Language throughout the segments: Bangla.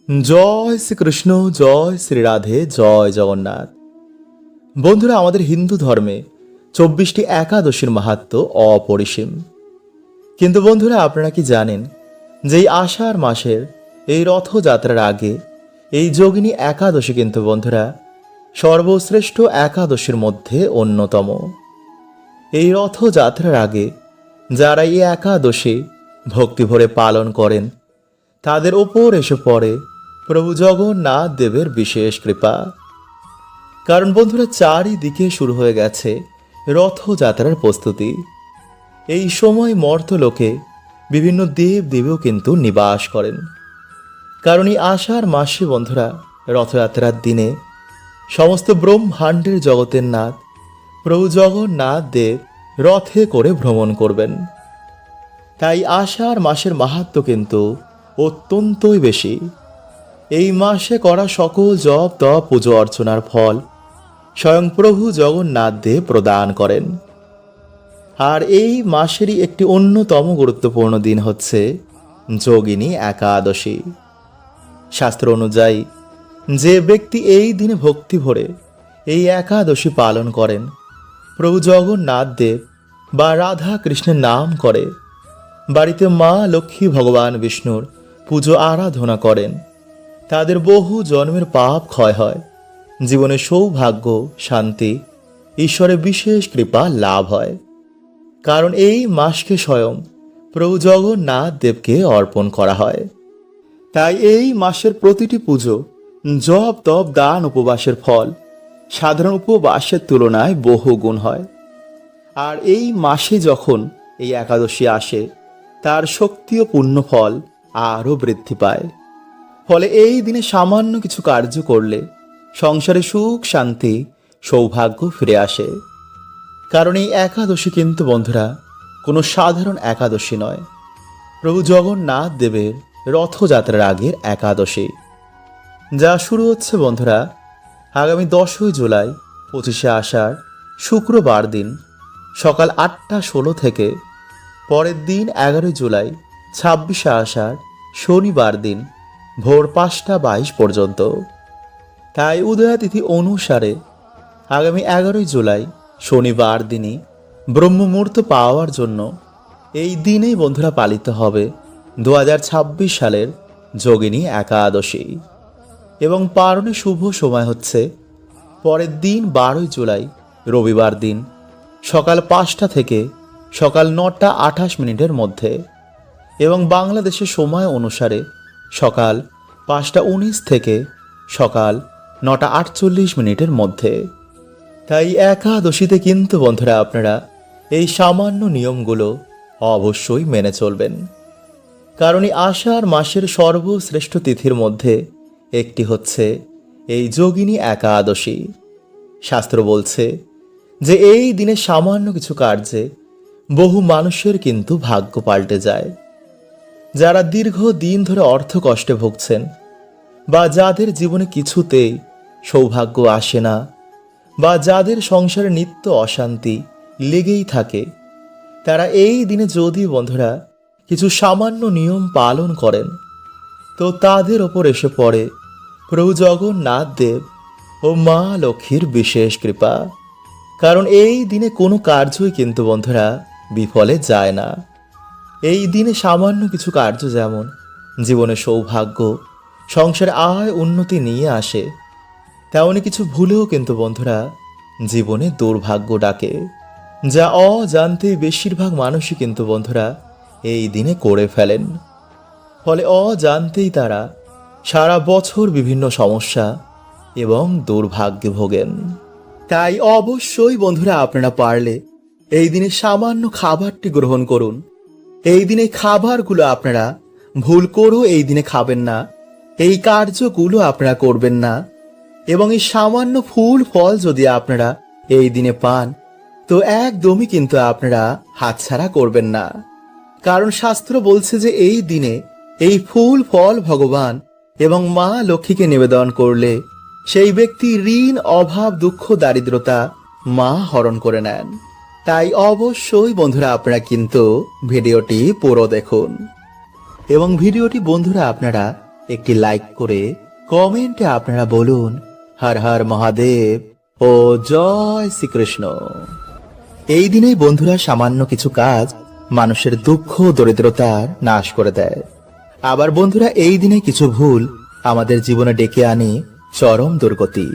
জয় শ্রীকৃষ্ণ, জয় শ্রী রাধে, জয় জগন্নাথ। বন্ধুরা, আমাদের হিন্দু ধর্মে 24টি একাদশীর মাহাত্ম্য অপরিসীম। কিন্তু বন্ধুরা, আপনারা কি জানেন যে এই আষাঢ় মাসের এই রথযাত্রার আগে এই যোগিনী একাদশী কিন্তু বন্ধুরা সর্বশ্রেষ্ঠ একাদশীর মধ্যে অন্যতম। এই রথযাত্রার আগে যারা এই একাদশী ভক্তিভরে পালন করেন তাদের ওপর এসে পড়ে প্রভু জগন্নাথ দেবের বিশেষ কৃপা। কারণ বন্ধুরা, চারিদিকে শুরু হয়ে গেছে রথযাত্রার প্রস্তুতি। এই সময় মর্তলোকে বিভিন্ন দেব দেবীও কিন্তু নিবাস করেন। কারণ এই আষাঢ় মাসে বন্ধুরা রথযাত্রার দিনে সমস্ত ব্রহ্মাণ্ডের জগতের নাথ প্রভু জগন্নাথ দেব রথে করে ভ্রমণ করবেন। তাই আষাঢ় মাসের মাহাত্ম্য কিন্তু অত্যন্তই বেশি। এই মাসে করা সকল জপ তপ পুজো অর্চনার ফল স্বয়ং প্রভু জগন্নাথ দেব প্রদান করেন। আর এই মাসেরই একটি অন্যতম গুরুত্বপূর্ণ দিন হচ্ছে যোগিনী একাদশী। শাস্ত্র অনুযায়ী যে ব্যক্তি এই দিনে ভক্তি ভরে এই একাদশী পালন করেন, প্রভু জগন্নাথ দেব বা রাধা কৃষ্ণের নাম করে, বাড়িতে মা লক্ষ্মী ভগবান বিষ্ণুর পুজো আরাধনা করেন, তাদের বহু জন্মের পাপ ক্ষয় হয়, জীবনে সৌভাগ্য, শান্তি, ঈশ্বরের বিশেষ কৃপা লাভ হয়। কারণ এই মাসকে স্বয়ং প্রভু জগন্নাথ দেবকে অর্পণ করা হয়। তাই এই মাসের প্রতিটি পুজো, জপ তপ, দান, উপবাসের ফল সাধারণ উপবাসের তুলনায় বহু গুণ হয়। আর এই মাসে যখন এই একাদশী আসে, তার শক্তি ও পুণ্য ফল আরও বৃদ্ধি পায়। ফলে এই দিনে সামান্য কিছু কার্য করলে সংসারে সুখ, শান্তি, সৌভাগ্য ফিরে আসে। কারণ এই একাদশী কিন্তু বন্ধুরা কোনো সাধারণ একাদশী নয়, প্রভু জগন্নাথ দেবের রথযাত্রার আগের একাদশী, যা শুরু হচ্ছে বন্ধুরা আগামী 10ই জুলাই 25শে আষাঢ় শুক্রবার দিন সকাল 8টা 16 থেকে পরের দিন 11ই জুলাই 26শে আষাঢ় শনিবার দিন ভোর 5টা 22 পর্যন্ত। তাই উদয়াতিথি অনুসারে আগামী 11ই জুলাই শনিবার দিনই ব্রহ্মমুহূর্ত পাওয়ার জন্য এই দিনেই বন্ধুরা পালিত হবে 2026 সালের যোগিনী একাদশী। এবং পারণে শুভ সময় হচ্ছে পরের দিন 12ই জুলাই রবিবার দিন সকাল 5টা থেকে সকাল 9টা 28 মধ্যে, এবং বাংলাদেশের সময় অনুসারে সকাল 5টা 19 থেকে সকাল 9টা 48 মধ্যে। তাই একাদশীতে কিন্তু বন্ধুরা আপনারা এই সামান্য নিয়মগুলো অবশ্যই মেনে চলবেন। কারণ এই আষাঢ় মাসের সর্বশ্রেষ্ঠ তিথির মধ্যে একটি হচ্ছে এই যোগিনী একাদশী। শাস্ত্র বলছে যে এই দিনে সামান্য কিছু কার্যে বহু মানুষের কিন্তু ভাগ্য পাল্টে যায়। যারা দীর্ঘ দিন ধরে অর্থ কষ্টে ভুগছেন, বা যাদের জীবনে কিছুতেই সৌভাগ্য আসে না, বা যাদের সংসারে নিত্য অশান্তি লেগেই থাকে, তারা এই দিনে যদি বন্ধুরা কিছু সামান্য নিয়ম পালন করেন, তো তাদের ওপর এসে পড়ে প্রভু জগন্নাথ দেব ও মা লক্ষ্মীর বিশেষ কৃপা। কারণ এই দিনে কোনো কার্যই কিন্তু বন্ধুরা বিফলে যায় না। এই দিনে সামান্য কিছু কার্য যেমন জীবনে সৌভাগ্য, সংসারে আয়, উন্নতি নিয়ে আসে, তেমনি কিছু ভুলেও কিন্তু বন্ধুরা জীবনে দুর্ভাগ্য ডাকে, যা অজান্তেই বেশিরভাগ মানুষই কিন্তু বন্ধুরা এই দিনে করে ফেলেন। ফলে অজান্তেই তারা সারা বছর বিভিন্ন সমস্যা এবং দুর্ভাগ্যে ভোগেন। তাই অবশ্যই বন্ধুরা আপনারা পারলে এই দিনে সামান্য খাবারটি গ্রহণ করুন। এই দিনে খাবারগুলো আপনারা ভুল করেও এই দিনে খাবেন না, এই কার্যগুলো আপনারা করবেন না। এবং এই সামান্য ফুল ফল যদি আপনারা এই দিনে পান, তো একদমই কিন্তু আপনারা হাতছাড়া করবেন না। কারণ শাস্ত্র বলছে যে এই দিনে এই ফুল ফল ভগবান এবং মা লক্ষ্মীকে নিবেদন করলে সেই ব্যক্তি ঋণ, অভাব, দুঃখ, দারিদ্রতা মা হরণ করে নেন। তাই অবশ্যই বন্ধুরা আপনারা কিন্তু ভিডিওটি পুরো দেখুন। এবং ভিডিওটি বন্ধুরা আপনারা একটি লাইক করে কমেন্টে আপনারা বলুন হর হর মহাদেব ও জয় শ্রীকৃষ্ণ। এই দিনেই বন্ধুরা সামান্য কিছু কাজ মানুষের দুঃখ দরিদ্রতার নাশ করে দেয়। আবার বন্ধুরা এই দিনে কিছু ভুল আমাদের জীবনে ডেকে আনে চরম দুর্গতি,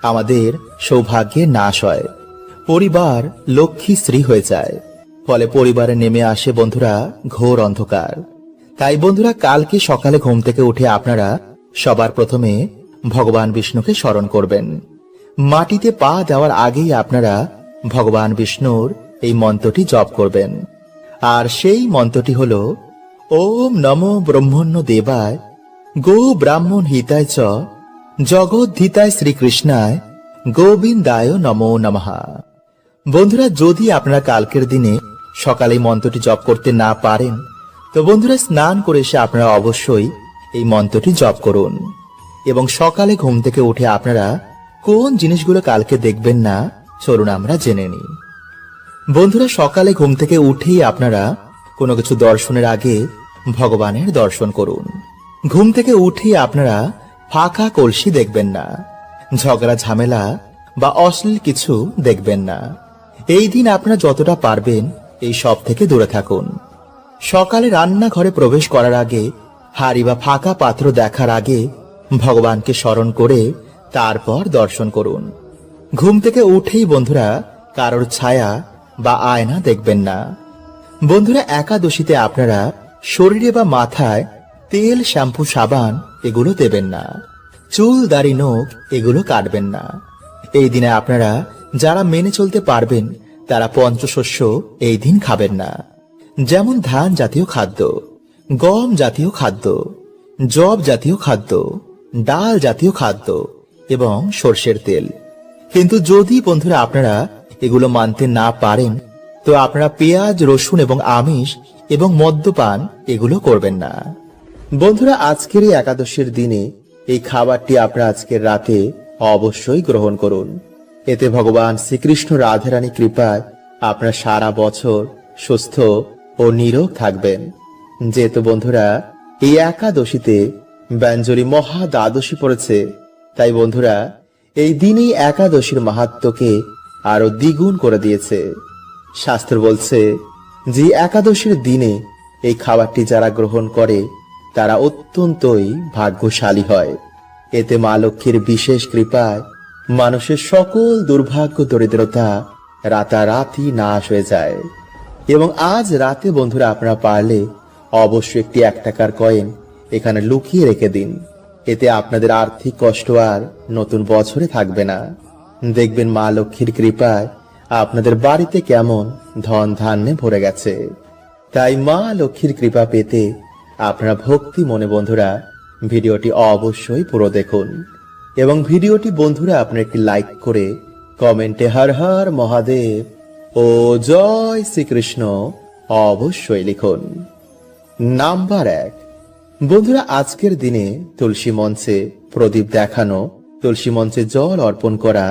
আমাদের সৌভাগ্যের নাশ হয়, পরিবার লক্ষ্মী স্ত্রী হয়ে যায়, ফলে পরিবারে নেমে আসে বন্ধুরা ঘোর অন্ধকার। তাই বন্ধুরা কালকে সকালে ঘুম থেকে উঠে আপনারা সবার প্রথমে ভগবান বিষ্ণুকে স্মরণ করবেন। মাটিতে পা দেওয়ার আগেই আপনারা ভগবান বিষ্ণুর এই মন্ত্রটি জপ করবেন। আর সেই মন্ত্রটি হল ওম নমো ব্রহ্মণ্য দেবায় গো ব্রাহ্মণ হিতায় চ জগদ্ধিতায় শ্রীকৃষ্ণায় গোবিন্দায় নমো নমঃ। বন্ধুরা যদি আপনারা কালকের দিনে সকালে মন্ত্রটি জপ করতে না পারেন, তো বন্ধুরা স্নান করে এসে আপনারা অবশ্যই এই মন্ত্রটি জপ করুন। এবং সকালে ঘুম থেকে উঠে আপনারা কোন জিনিসগুলো কালকে দেখবেন না, চলুন আমরা জেনে নিই। বন্ধুরা সকালে ঘুম থেকে উঠেই আপনারা কোনো কিছু দর্শনের আগে ভগবানের দর্শন করুন। ঘুম থেকে উঠেই আপনারা ফাঁকা কলসি দেখবেন না, ঝগড়া ঝামেলা বা অশ্লীল কিছু দেখবেন না। এই দিন আপনারা যতটা পারবেন এই সব থেকে দূরে থাকুন। সকালে রান্নাঘরে প্রবেশ করার আগে, হাঁড়ি বা ফাঁকা পাত্র দেখার আগে ভগবানকে স্মরণ করে তারপর দর্শন করুন। ঘুম থেকে উঠেই বন্ধুরা কারোর ছায়া বা আয়না দেখবেন না। বন্ধুরা একাদশীতে আপনারা শরীরে বা মাথায় তেল, শ্যাম্পু, সাবান এগুলো দেবেন না। চুল, দাড়ি, নখ এগুলো কাটবেন না। এই দিনে আপনারা যারা মেনে চলতে পারবেন তারা পঞ্চশস্য এই দিন খাবেন না, যেমন ধান জাতীয় খাদ্য, গম জাতীয় খাদ্য, জব জাতীয় খাদ্য, ডাল জাতীয় খাদ্য এবং সর্ষের তেল। কিন্তু যদি বন্ধুরা আপনারা এগুলো মানতে না পারেন, তো আপনারা পেঁয়াজ, রসুন এবং আমিষ এবং মদ্যপান এগুলো করবেন না। বন্ধুরা আজকের এই একাদশীর দিনে এই খাবারটি আপনারা আজকের রাতে অবশ্যই গ্রহণ করুন। এতে ভগবান শ্রীকৃষ্ণ রাধারানী কৃপায় আপনারা সারা বছর সুস্থ ও নিরোগ থাকবেন। যেহেতু বন্ধুরা এই একাদশীতে ব্যঞ্জলি মহা দ্বাদশী পড়েছে, তাই বন্ধুরা এই দিনেই একাদশীর মাহাত্ম্যকে আরো দ্বিগুণ করে দিয়েছে। শাস্ত্র বলছে যে একাদশীর দিনে এই খাবারটি যারা গ্রহণ করে তারা অত্যন্তই ভাগ্যশালী হয়। এতে মা লক্ষ্মীর বিশেষ কৃপায় মানুষের সকল দুর্ভাগ্য দরিদ্রতা রাতারাতি নাশ হয়ে যায়। এবং আজ রাতে বন্ধুরা আপনারা পারলে অবশ্যই একটি 1 টাকার কয়েন এখানে লুকিয়ে রেখে দিন। এতে আপনাদের আর্থিক কষ্ট আর নতুন বছরে থাকবে না। দেখবেন মা লক্ষ্মীর কৃপায় আপনাদের বাড়িতে কেমন ধন ধান্যে ভরে গেছে। তাই মা লক্ষ্মীর কৃপা পেতে আপনারা ভক্তি মনে বন্ধুরা ভিডিওটি অবশ্যই পুরো দেখুন। এবং ভিডিওটি বন্ধুরা আপনারা একটি লাইক করে কমেন্টে হর হর মহাদেব ও জয় শ্রীকৃষ্ণ অবশ্যই লিখুন। নাম্বার 1, বন্ধুরা আজকের দিনে তুলসী মঞ্চে প্রদীপ দেখানো, তুলসী মঞ্চে জল অর্পণ করা,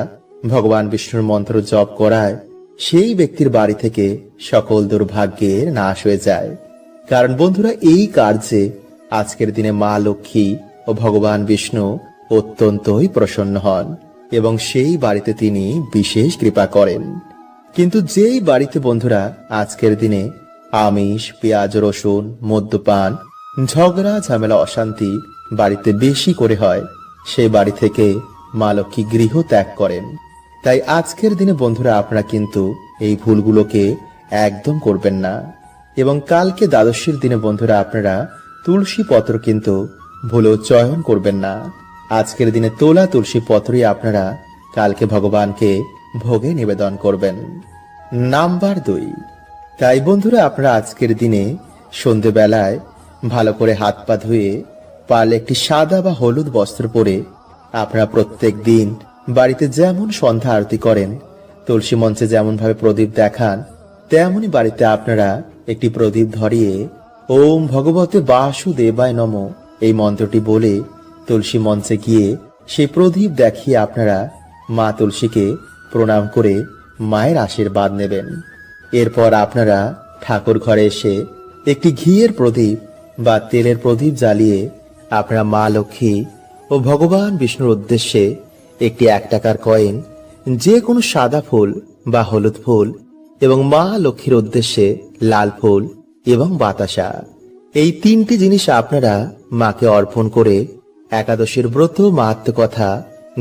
ভগবান বিষ্ণুর মন্ত্র জপ করায় সেই ব্যক্তির বাড়ি থেকে সকল দুর্ভাগ্যের নাশ হয়ে যায়। কারণ বন্ধুরা এই কার্যে আজকের দিনে মা লক্ষ্মী ও ভগবান বিষ্ণু অত্যন্তই প্রসন্ন হন এবং সেই বাড়িতে তিনি বিশেষ কৃপা করেন। কিন্তু যেই বাড়িতে বন্ধুরা আজকের দিনে আমিষ, পেঁয়াজ, রসুন, মদ্যপান, ঝগড়া ঝামেলা, অশান্তি বাড়িতে বেশি করে হয়, সেই বাড়ি থেকে মা লক্ষ্মী গৃহ ত্যাগ করেন। তাই আজকের দিনে বন্ধুরা আপনারা কিন্তু এই ভুলগুলোকে একদম করবেন না। এবং কালকে দ্বাদশীর দিনে বন্ধুরা আপনারা তুলসী পত্র কিন্তু ভুলেও চয়ন করবেন না। আজকের দিনে তোলা তুলসী পত্রই আপনারা কালকে ভগবানকে ভোগে নিবেদন করবেন। নাম্বার 2, তাই বন্ধুরা আপনারা আজকের দিনে সন্ধেবেলায় ভালো করে হাত পা ধুয়ে পারলে একটি সাদা বা হলুদ বস্ত্র পরে আপনারা প্রত্যেক দিন বাড়িতে যেমন সন্ধ্যা আরতি করেন, তুলসী মঞ্চে যেমন ভাবে প্রদীপ দেখান, তেমনি বাড়িতে আপনারা একটি প্রদীপ ধরিয়ে ওম ভগবতে বাসুদেবায় নমঃ এই মন্ত্রটি বলে তুলসী মঞ্চে গিয়ে সেই প্রদীপ দেখিয়ে আপনারা মা তুলসীকে প্রণাম করে মায়ের আশীর্বাদ নেবেন। এরপর আপনারা ঠাকুর ঘরে এসে একটি ঘিয়ের প্রদীপ বা তেলের প্রদীপ জ্বালিয়ে আপনারা মা লক্ষ্মী ও ভগবান বিষ্ণুর উদ্দেশ্যে একটি 1 টাকার কয়েন, যে কোনো সাদা ফুল বা হলুদ ফুল এবং মা লক্ষ্মীর উদ্দেশ্যে লাল ফুল এবং বাতাসা, এই 3টি জিনিস আপনারা মাকে অর্পণ করে একাদশীর ব্রত মাহাত্ম্য কথা,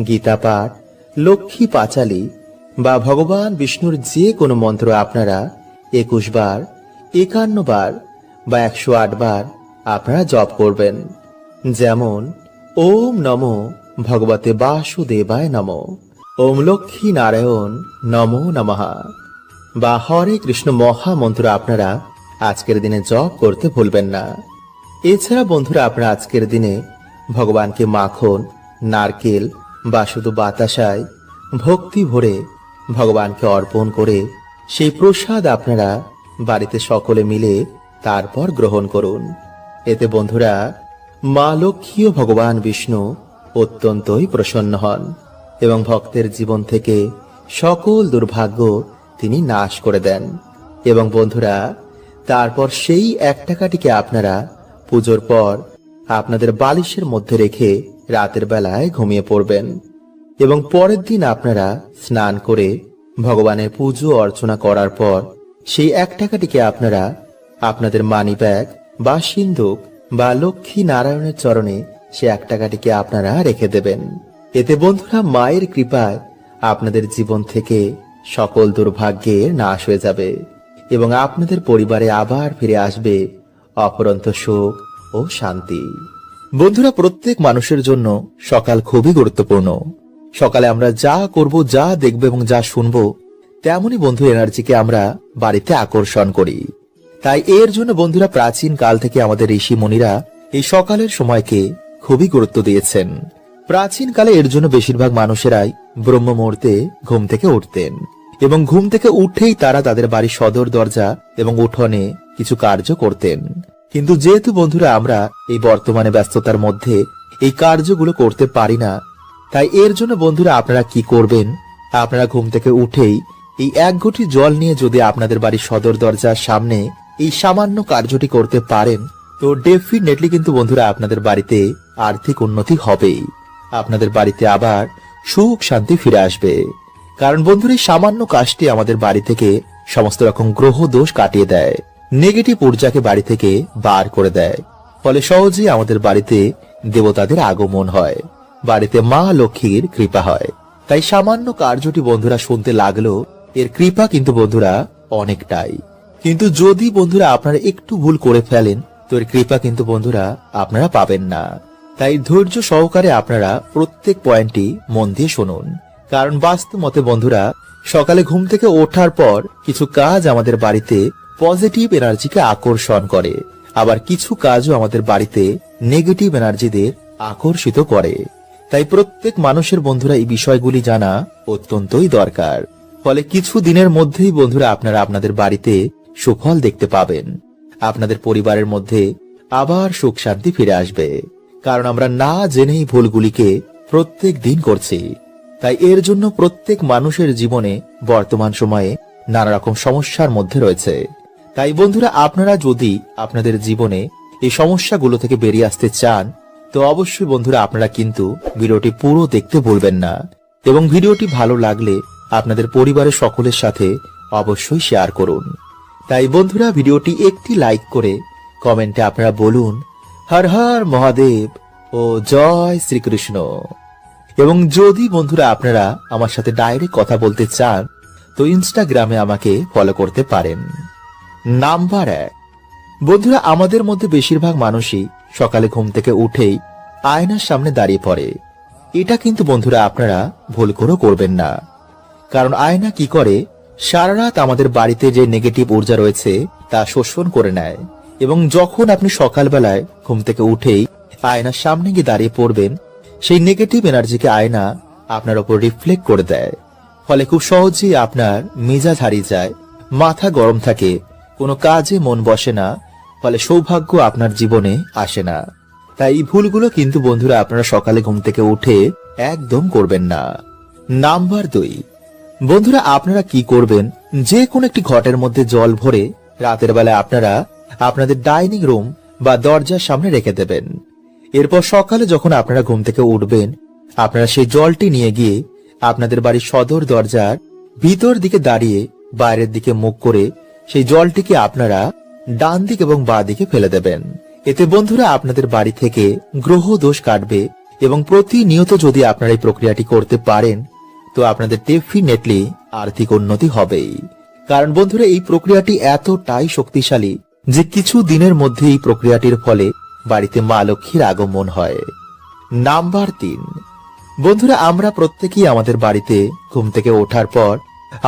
গীতা পাঠ, লক্ষ্মী পাঁচালী বা ভগবান বিষ্ণুর যে কোনো মন্ত্র আপনারা 21 বার, 51 বার বা 108 বার আপনারা জপ করবেন। যেমন ওম নমো ভগবতে বাসুদেবায় নমঃ, ওম লক্ষ্মী নারায়ণ নমো নমঃ বা হরে কৃষ্ণ মহামন্ত্র আপনারা আজকের দিনে জপ করতে ভুলবেন না। এছাড়া বন্ধুরা, আপনারা আজকের দিনে ভগবানকে মাখন, নারকেল বা শুধু বাতাসায় ভক্তি ভরে ভগবানকে অর্পণ করে সেই প্রসাদ আপনারা বাড়িতে সকলে মিলে তারপর গ্রহণ করুন। এতে বন্ধুরা মা লক্ষ্মী ও ভগবান বিষ্ণু অত্যন্তই প্রসন্ন হন এবং ভক্তের জীবন থেকে সকল দুর্ভাগ্য তিনি নাশ করে দেন। এবং বন্ধুরা, তারপর সেই 1 টাকাটিকে আপনারা পুজোর পর আপনাদের বালিশের মধ্যে রেখে রাতের বেলায় ঘুমিয়ে পড়বেন এবং পরের দিন আপনারা স্নান করে ভগবানের পুজো অর্চনা করার পর সেই 1 টাকাটিকে আপনারা আপনাদের মানি ব্যাগ বা সিন্ধুক বা লক্ষ্মী নারায়ণের চরণে সে 1 টাকাটিকে আপনারা রেখে দেবেন। এতে বন্ধুরা মায়ের কৃপায় আপনাদের জীবন থেকে সকল দুর্ভাগ্যের নাশ হয়ে যাবে এবং আপনাদের পরিবারে আবার ফিরে আসবে অপরন্ত সুখ ও শান্তি। বন্ধুরা, প্রত্যেক মানুষের জন্য সকাল খুবই গুরুত্বপূর্ণ। সকালে আমরা যা করব, যা দেখব এবং যা শুনবো, তেমনই বন্ধু এনার্জিকে আমরা বাড়িতে আকর্ষণ করি। তাই এর জন্য বন্ধুরা প্রাচীন কাল থেকে আমাদের ঋষি মুনিরা এই সকালের সময়কে খুবই গুরুত্ব দিয়েছেন। প্রাচীন কালে এর জন্য বেশিরভাগ মানুষেরাই ব্রহ্ম মুহূর্তে ঘুম থেকে উঠতেন এবং ঘুম থেকে উঠেই তারা তাদের বাড়ির সদর দরজা এবং উঠোনে কিছু কার্য করতেন। কিন্তু যেহেতু বন্ধুরা আমরা এই বর্তমানে ব্যস্ততার মধ্যে এই কার্যগুলো করতে পারি না, তাই এর জন্য বন্ধুরা আপনারা কি করবেন, আপনারা ঘুম থেকে উঠেই এই 1 ঘটি জল নিয়ে যদি আপনাদের বাড়ির সদর দরজার সামনে এই সামান্য কার্যটি করতে পারেন, তো ডেফিনেটলি কিন্তু বন্ধুরা আপনাদের বাড়িতে আর্থিক উন্নতি হবেই। আপনাদের বাড়িতে আবার সুখ শান্তি ফিরে আসবে। কারণ বন্ধুরা এই সামান্য কাজটি আমাদের বাড়ি থেকে সমস্ত রকম গ্রহ দোষ কাটিয়ে দেয়, নেগেটিভ ঊর্জাকে বাড়ি থেকে বার করে দেয়। ফলে সহজেই আমাদের বাড়িতে দেবতাদের আগমন হয়, বাড়িতে মা লক্ষ্মীর কৃপা হয়। তাই সামান্য কার্যটি বন্ধুরা শুনতে লাগলো, এর কৃপা কিন্তু বন্ধুরা অনেকটাই। কিন্তু যদি বন্ধুরা আপনারা একটু ভুল করে ফেলেন, তো এর কৃপা কিন্তু বন্ধুরা আপনারা পাবেন না। তাই ধৈর্য সহকারে আপনারা প্রত্যেক পয়েন্টটি মন দিয়ে শুনুন। কারণ বাস্তব মতে বন্ধুরা সকালে ঘুম থেকে ওঠার পর কিছু কাজ আমাদের বাড়িতে পজিটিভ এনার্জিকে আকর্ষণ করে, আবার কিছু কাজও আমাদের বাড়িতে নেগেটিভ এনার্জিদের আকর্ষিত করে। তাই প্রত্যেক মানুষের বন্ধুরা এই বিষয়গুলি জানা অত্যন্তই দরকার। ফলে কিছু দিনের মধ্যেই বন্ধুরা আপনারা আপনাদের বাড়িতে সুফল দেখতে পাবেন। আপনাদের পরিবারের মধ্যে আবার সুখ শান্তি ফিরে আসবে। কারণ আমরা না জেনেই ভুলগুলিকে প্রত্যেক দিন করছি। তাই এর জন্য প্রত্যেক মানুষের জীবনে বর্তমান সময়ে নানা রকম সমস্যার মধ্যে রয়েছে। তাই বন্ধুরা আপনারা যদি আপনাদের জীবনে এই সমস্যাগুলো থেকে বেরিয়ে আসতে চান, তো অবশ্যই বন্ধুরা আপনারা কিন্তু ভিডিওটি পুরো দেখতে ভুলবেন না এবং ভিডিওটি ভালো লাগলে আপনাদের পরিবারের সকলের সাথে অবশ্যই শেয়ার করুন। তাই বন্ধুরা ভিডিওটি একটি লাইক করে কমেন্টে আপনারা বলুন হর হর মহাদেব ও জয় শ্রীকৃষ্ণ। এবং যদি বন্ধুরা আপনারা আমার সাথে ডাইরেক্ট কথা বলতে চান, তো ইনস্টাগ্রামে আমাকে ফলো করতে পারেন। নাম্বার 1, বন্ধুরা আমাদের মধ্যে বেশিরভাগ মানুষই সকালে ঘুম থেকে উঠেই আয়নার সামনে দাঁড়িয়ে পড়ে। এটা কিন্তু বন্ধুরা আপনারা ভুল করেও করবেন না। কারণ আয়না কি করে, সারা রাত আমাদের বাড়িতে যে নেগেটিভ ঊর্জা রয়েছে তা শোষণ করে নেয় এবং যখন আপনি সকালবেলায় ঘুম থেকে উঠেই আয়নার সামনে গিয়ে দাঁড়িয়ে পড়বেন, সেই নেগেটিভ এনার্জিকে আয়না আপনার উপর রিফ্লেক্ট করে দেয়। ফলে খুব সহজেই আপনার মেজাজ হারিয়ে যায়, মাথা গরম থাকে, কোনো কাজে মন বসে না, ফলে সৌভাগ্য আপনার জীবনে আসে না। তাই এই ভুলগুলো কিন্তু বন্ধুরা আপনারা সকালে ঘুম থেকে উঠে একদম করবেন না। নাম্বার 2, বন্ধুরা আপনারা কি করবেন, যে কোনো একটি ঘটের মধ্যে জল ভরে রাতের বেলা আপনারা আপনাদের ডাইনিং রুম বা দরজার সামনে রেখে দেবেন এরপর সকালে যখন আপনারা ঘুম থেকে উঠবেন, আপনারা সেই জলটি নিয়ে গিয়ে আপনাদের বাড়ির সদর দরজার ভিতর দিকে দাঁড়িয়ে বাইরের দিকে মুখ করে সেই জলটিকে আপনারা ডান দিক এবং বাঁ দিকে ফেলে দেবেন। এতে বন্ধুরা আপনাদের বাড়ি থেকে গ্রহ দোষ কাটবে এবং প্রতিনিয়ত যদি আপনারা এই প্রক্রিয়াটি করতে পারেন তো আপনাদের ডেফিনেটলি আর্থিক উন্নতি হবেই। কারণ বন্ধুরা এই প্রক্রিয়াটি এতটাই শক্তিশালী যে কিছু দিনের মধ্যে এই প্রক্রিয়াটির ফলে বাড়িতে মা লক্ষ্মীর আগমন হয়। নাম্বার 3, বন্ধুরা আমরা প্রত্যেকেই আমাদের বাড়িতে ঘুম থেকে ওঠার পর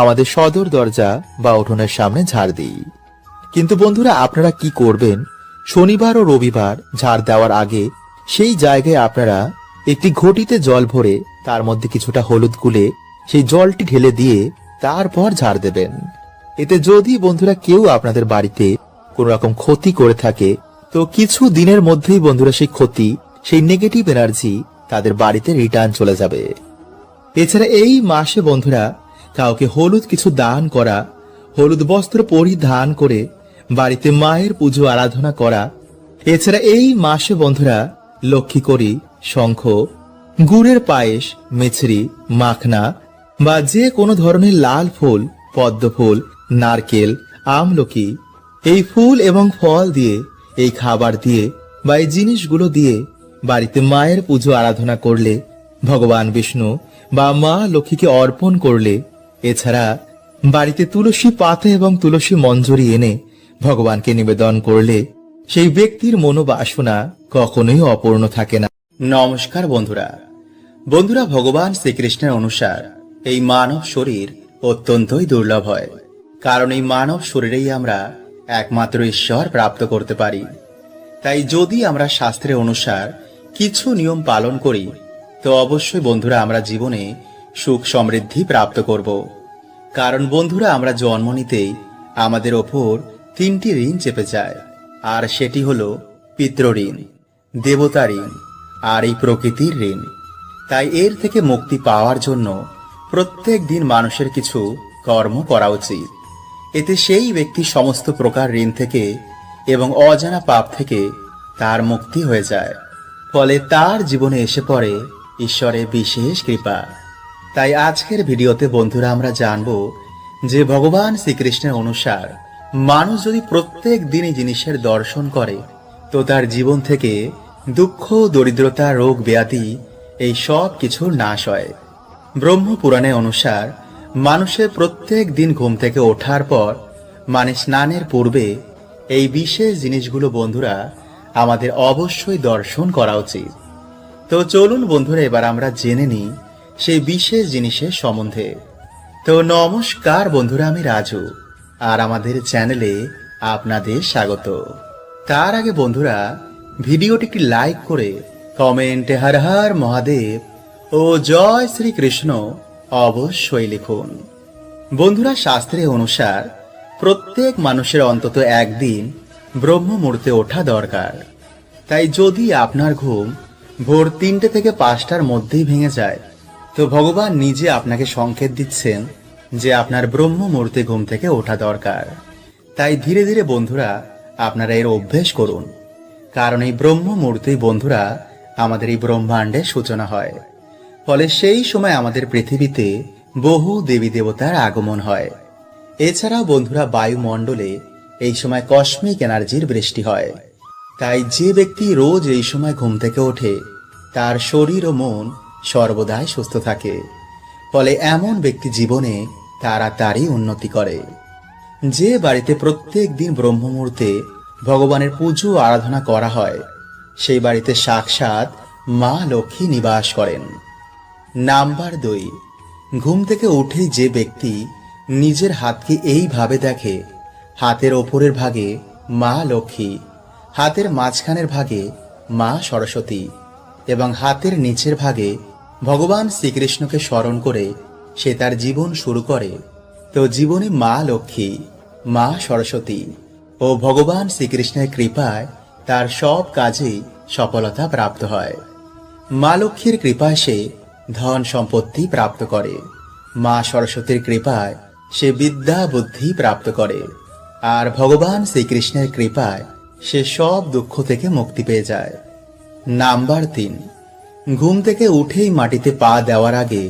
আমাদের সদর দরজা বা উঠোনের সামনে ঝাড় দিই। কিন্তু বন্ধুরা আপনারা কি করবেন, শনিবার ও রবিবার ঝাড় দেওয়ার আগে সেই জায়গায় আপনারা একটি ঘটিতে জল ভরে তার মধ্যে কিছুটা হলুদ গুলে সেই জলটি ঢেলে দিয়ে তারপর ঝাড় দেবেন। এতে যদি বন্ধুরা কেউ আপনাদের বাড়িতে কোন রকম ক্ষতি করে থাকে তো কিছু দিনের মধ্যেই বন্ধুরা সেই ক্ষতি, সেই নেগেটিভ এনার্জি তাদের বাড়িতে রিটার্ন চলে যাবে। এছাড়া এই মাসে বন্ধুরা কাউকে হলুদ কিছু দান করা, হলুদ বস্ত্র পরিধান করে বাড়িতে মায়ের পুজো আরাধনা করা, এছাড়া এই মাসে বন্ধুরা লক্ষ্মী করি, শঙ্খ, গুড়ের পায়েস, মিছরি, মাখনা বা যে কোনো ধরনের লাল ফুল, পদ্ম ফুল, নারকেল, আমলকি এই ফুল এবং ফল দিয়ে, এই খাবার দিয়ে বা এই জিনিসগুলো দিয়ে বাড়িতে মায়ের পুজো আরাধনা করলে, ভগবান বিষ্ণু বা মা লক্ষ্মীকে অর্পণ করলে, এছাড়া বাড়িতে তুলসী পাতা এবং তুলসী মঞ্জরি এনে ভগবানকে নিবেদন করলে সেই ব্যক্তির মনোবাসনা কখনোই অপূর্ণ থাকে না। নমস্কার বন্ধুরা, ভগবান শ্রীকৃষ্ণের অনুসার এই মানব শরীর অত্যন্তই দুর্লভ হয়, কারণ এই মানব শরীরেই আমরা একমাত্র ঈশ্বর প্রাপ্ত করতে পারি। তাই যদি আমরা শাস্ত্রের অনুসার কিছু নিয়ম পালন করি তো অবশ্যই বন্ধুরা আমরা জীবনে সুখ সমৃদ্ধি প্রাপ্ত করব। কারণ বন্ধুরা আমরা জন্ম নিতেই আমাদের ওপর 3টি ঋণ চেপে যায়, আর সেটি হলো পিতৃঋণ, দেবতা ঋণ আর এই প্রকৃতির ঋণ। তাই এর থেকে মুক্তি পাওয়ার জন্য প্রত্যেক দিন মানুষের কিছু কর্ম করা উচিত। এতে সেই ব্যক্তি সমস্ত প্রকার ঋণ থেকে এবং অজানা পাপ থেকে তার মুক্তি হয়ে যায়, ফলে তার জীবনে এসে পড়ে ঈশ্বরের বিশেষ কৃপা। তাই আজকের ভিডিওতে বন্ধুরা আমরা জানব যে ভগবান শ্রীকৃষ্ণের অনুসার মানুষ যদি প্রত্যেক দিন এই জিনিসের দর্শন করে তো তার জীবন থেকে দুঃখ, দরিদ্রতা, রোগ ব্যাধি এই সব কিছুর নাশ হয়। ব্রহ্মপুরাণে অনুসার মানুষের প্রত্যেক দিন ঘুম থেকে ওঠার পর মানে স্নানের পূর্বে এই বিশেষ জিনিসগুলো বন্ধুরা আমাদের অবশ্যই দর্শন করা উচিত। তো চলুন বন্ধুরা এবার আমরা জেনে নিই সেই বিশেষ জিনিসের সম্বন্ধে। তো নমস্কার বন্ধুরা, আমি রাজু আর আমাদের চ্যানেলে আপনাদের স্বাগত। তার আগে বন্ধুরা ভিডিওটি একটি লাইক করে কমেন্টে হর হর মহাদেব ও জয় শ্রীকৃষ্ণ অবশ্যই লিখুন। বন্ধুরা শাস্ত্রে অনুসার প্রত্যেক মানুষের অন্তত একদিন ব্রহ্ম মুহূর্তে ওঠা দরকার। তাই যদি আপনার ঘুম ভোর 3টে থেকে 5টার মধ্যেই ভেঙে যায় তো ভগবান নিজে আপনাকে সংকেত দিচ্ছেন যে আপনার ব্রহ্ম মুহূর্তে ঘুম থেকে ওঠা দরকার। তাই ধীরে ধীরে বন্ধুরা আপনারা এর অভ্যেস করুন, কারণ এই ব্রহ্ম মুহূর্তেই বন্ধুরা আমাদের এই ব্রহ্মাণ্ডের সূচনা হয়। ফলে সেই সময় আমাদের পৃথিবীতে বহু দেবী দেবতার আগমন হয়। এছাড়াও বন্ধুরা বায়ুমণ্ডলে এই সময় কসমিক এনার্জির বৃষ্টি হয়। তাই যে ব্যক্তি রোজ এই সময় ঘুম থেকে ওঠে তার শরীর ও মন সর্বদাই সুস্থ থাকে। ফলে এমন ব্যক্তি জীবনে তাড়াতাড়ি উন্নতি করে। যে বাড়িতে প্রত্যেক দিন ব্রহ্ম মুহূর্তে ভগবানের পুজো আরাধনা করা হয় সেই বাড়িতে সাক্ষাৎ মা লক্ষ্মী নিবাস করেন। নাম্বার 2, ঘুম থেকে উঠে যে ব্যক্তি নিজের হাতকে এইভাবে দেখে, হাতের ওপরের ভাগে মা লক্ষ্মী, হাতের মাঝখানের ভাগে মা সরস্বতী এবং হাতের নিচের ভাগে ভগবান শ্রীকৃষ্ণকে স্মরণ করে সে তার জীবন শুরু করে তো জীবনে মা লক্ষ্মী, মা সরস্বতী ও ভগবান শ্রীকৃষ্ণের কৃপায় তার সব কাজেই সফলতা প্রাপ্ত হয়। মা লক্ষ্মীর কৃপায় সে ধন সম্পত্তি প্রাপ্ত করে, মা সরস্বতীর কৃপায় সে বিদ্যা বুদ্ধি প্রাপ্ত করে, আর ভগবান শ্রীকৃষ্ণের কৃপায় সে সব দুঃখ থেকে মুক্তি পেয়ে যায়। নাম্বার 3, ঘুম থেকে উঠেই মাটিতে পা দেওয়ার আগে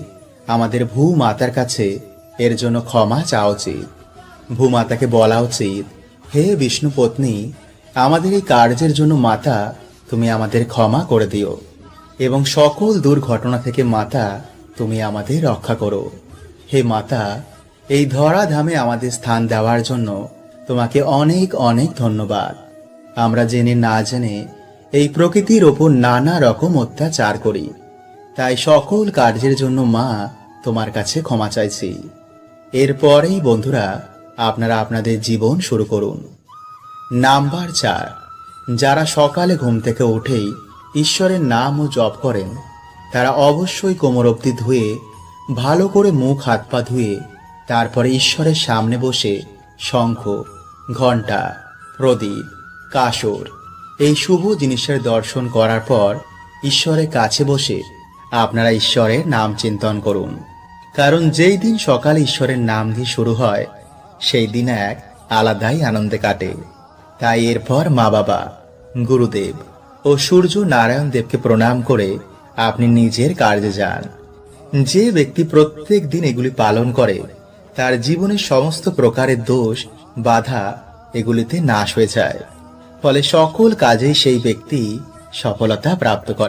আমাদের ভূমাতার কাছে এর জন্য ক্ষমা চাওয়া উচিত। ভূমাতাকে বলা উচিত, হে বিষ্ণু পত্নী, আমাদের এই কার্যের জন্য মাতা তুমি আমাদের ক্ষমা করে দিও এবং সকল দুর্ঘটনা থেকে মাতা তুমি আমাদের রক্ষা করো। হে মাতা, এই ধরাধামে আমাদের স্থান দেওয়ার জন্য তোমাকে অনেক অনেক ধন্যবাদ। আমরা জেনে না জেনে এই প্রকৃতির ওপর নানা রকম অত্যাচার করি, তাই সকল কার্যের জন্য মা তোমার কাছে ক্ষমা চাইছি। এরপরেই বন্ধুরা আপনারা আপনাদের জীবন শুরু করুন। নাম্বার 4, যারা সকালে ঘুম থেকে উঠেই ঈশ্বরের নাম ও জপ করেন তারা অবশ্যই কোমর অবধি ধুয়ে ভালো করে মুখ হাত পা ধুয়ে তারপরে ঈশ্বরের সামনে বসে শঙ্খ, ঘণ্টা, প্রদীপ, কাসর এই শুভ জিনিসের দর্শন করার পর ঈশ্বরের কাছে বসে আপনারা ঈশ্বরের নাম চিন্তন করুন। কারণ যেই দিন সকালে ঈশ্বরের নাম দিয়ে শুরু হয় সেই দিন এক আলাদাই আনন্দে কাটে। তাই এরপর মা বাবা, গুরুদেব ও সূর্য নারায়ণ দেবকে প্রণাম করে আপনি নিজের কার্যে যান। যে ব্যক্তি প্রত্যেক দিন এগুলি পালন করে তার জীবনের সমস্ত প্রকারের দোষ, বাধা এগুলিতে নাশ হয়ে যায়, ফলে সকল কাজেই সেই ব্যক্তি সফলতা প্রাপ্ত করে।